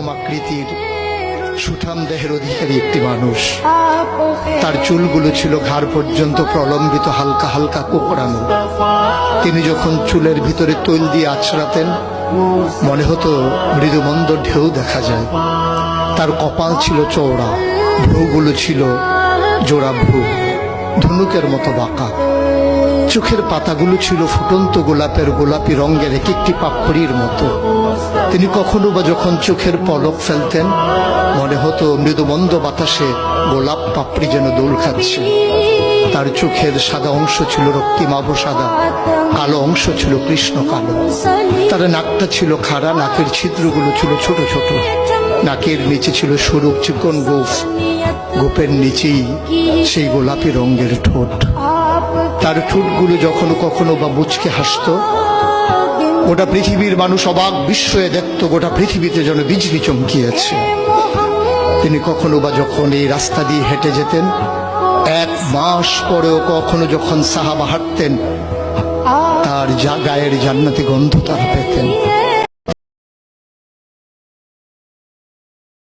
এরকম আকৃতির সুঠাম দেহের অধিকারী একটি মানুষ। তার চুলগুলো ছিল ঘাড় পর্যন্ত প্রলম্বিত, হালকা হালকা কোকড়ানো। তিনি যখন চুলের ভিতরে তৈল দিয়ে আছড়াতেন মনে হতো মৃদুমন্দ ঢেউ দেখা যায়। তার কপাল ছিল চওড়া, ভ্রুগুলো ছিল জোড়া ভ্রু, ধনুকের মতো বাঁকা। চোখের পাতাগুলো ছিল ফুটন্ত গোলাপের গোলাপি রঙের এক একটি পাপড়ির মতো। তিনি কখনো বা যখন চোখের পলক ফেলতেন মনে হতো মৃদুমন্দ বাতাসে গোলাপ পাপড়ি যেন দোল খাচ্ছে। তার চোখের সাদা অংশ ছিল রক্তিমাভ সাদা, কালো অংশ ছিল কৃষ্ণ কালো। তার নাকটা ছিল খাড়া, নাকের ছিদ্রগুলো ছিল ছোট ছোট। নাকের নিচে ছিল সরু চিকন গোঁফ, গোঁফের নিচেই সেই গোলাপি রঙের ঠোঁট। তার ঠোঁটগুলো যখন কখনো বা মুচকে হাসত, গোটা পৃথিবীর মানুষ অবাক বিস্ময়ে দেখত গোটা পৃথিবীতে যেন বিজলি চমকিয়েছে। তিনি কখনো বা যখন এই রাস্তা দিয়ে হেঁটে যেতেন, 1 মাস পরেও কখনো যখন সাহাবা হাঁটতেন, তার গায়ের জান্নাতি গন্ধ তারা পেতেন।